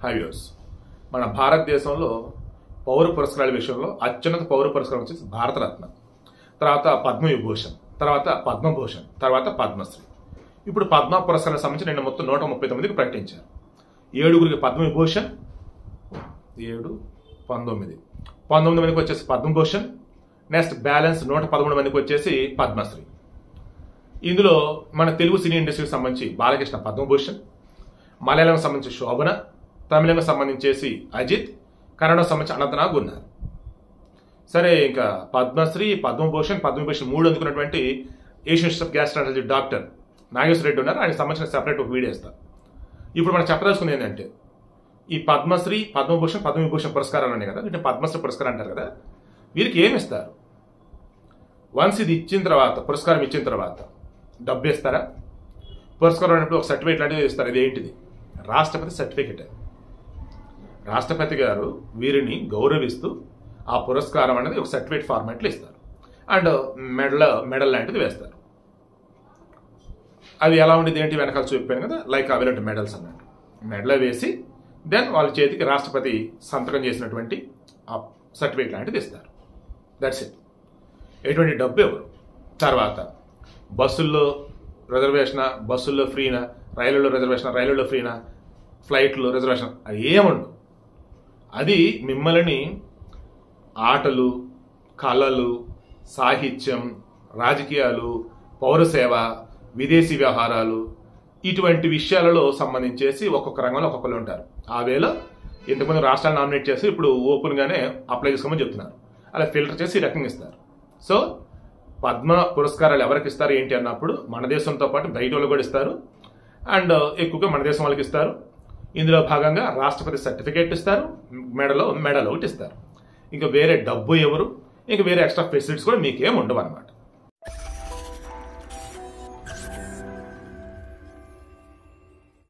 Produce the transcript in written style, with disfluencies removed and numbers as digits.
హైవ్యూర్స్, మన భారతదేశంలో పౌర పురస్కారాల విషయంలో అత్యున్నత పౌర పురస్కారం వచ్చేసి భారతరత్న, తర్వాత పద్మవిభూషణ్, తర్వాత పద్మభూషణ్, తర్వాత పద్మశ్రీ. ఇప్పుడు పద్మ పురస్కారాలకు సంబంధించి నిన్న మొత్తం 139కి ప్రకటించారు. 7గురికి పద్మవిభూషణ్, 7, 19, 19 మందికి వచ్చేసి పద్మభూషణ్, నెక్స్ట్ బ్యాలెన్స్ 113 మందికి వచ్చేసి పద్మశ్రీ. ఇందులో మన తెలుగు సినీ ఇండస్ట్రీకి సంబంధించి బాలకృష్ణ పద్మభూషణ్, మలయాళంకి సంబంధించి శోభన, తమిళంకి సంబంధించేసి అజిత్, కన్నడకు సంబంధించి అనంతనాగ్ ఉన్నారు. సరే, ఇంకా పద్మశ్రీ, పద్మభూషణ్, పద్మభూషణ్ 3 అందుకున్నటువంటి Asian Institute of Gastroenterology doctor Nageswara Reddy ఉన్నారు. ఆయనకు సంబంధించిన సెపరేట్ ఒక వీడియో ఇస్తాను. ఇప్పుడు మనం చెప్పదలుచుకుంది ఏంటంటే, ఈ పద్మశ్రీ, పద్మభూషణ్, పద్మవిభూషణ్ పురస్కారాలు ఉన్నాయి కదా, వీటిని పద్మశ్రీ పురస్కారం అంటారు కదా, వీరికి ఏమి ఇస్తారు? వన్స్ ఇది ఇచ్చిన తర్వాత, పురస్కారం ఇచ్చిన తర్వాత డబ్బు ఇస్తారా? పురస్కారం అనేప్పుడు ఒక సర్టిఫికేట్ లాంటిది ఇస్తారు. ఇది ఏంటిది? రాష్ట్రపతి సర్టిఫికేట్. రాష్ట్రపతి గారు వీరిని గౌరవిస్తూ ఆ పురస్కారం అనేది ఒక సర్టిఫికేట్ ఫార్మాట్లో ఇస్తారు. అండ్ మెడల్ లాంటిది వేస్తారు. అది ఎలా ఉండేది ఏంటి వెనకాల చూపిపోయాను కదా, లైక్ అవిలాంటి మెడల్స్ అన్నట్టు. మెడల్ వేసి దెన్ వాళ్ళ చేతికి రాష్ట్రపతి సంతకం చేసినటువంటి ఆ సర్టిఫికేట్ లాంటిది ఇస్తారు. That's it. ఎటువంటి డబ్బు ఎవరు. తర్వాత బస్సుల్లో రిజర్వేషన్, బస్సుల్లో ఫ్రీనా, రైళ్లలో రిజర్వేషన్, రైళ్లలో ఫ్రీనా, ఫ్లైట్లో రిజర్వేషన్, అది ఏముండదు. అది మిమ్మల్ని ఆటలు, కళలు, సాహిత్యం, రాజకీయాలు, పౌరసేవ, విదేశీ వ్యవహారాలు, ఇటువంటి విషయాలలో సంబంధించేసి ఒక్కొక్క రంగంలో ఒక్కొక్కరు ఉంటారు. ఆ వేలో ఇంతకుముందు రాష్ట్రాలు నామినేట్ చేసి ఇప్పుడు ఓపెన్గానే అప్లై చేసుకోమని చెప్తున్నారు. అలా ఫిల్టర్ చేసి ఈ రకంగా ఇస్తారు. సో పద్మ పురస్కారాలు ఎవరికి ఇస్తారు ఏంటి అన్నప్పుడు మన దేశంతో పాటు బయట వాళ్ళు కూడా ఇస్తారు. అండ్ ఎక్కువగా మన దేశం వాళ్ళకి ఇస్తారు. ఇందులో భాగంగా రాష్ట్రపతి సర్టిఫికేట్ ఇస్తారు, మెడల్ ఒకటి ఇస్తారు. ఇంకా వేరే డబ్బు ఎవరు, ఇంకా వేరే ఎక్స్ట్రా ఫెసిలిటీస్ కూడా మీకేం ఉండవు అన్నమాట.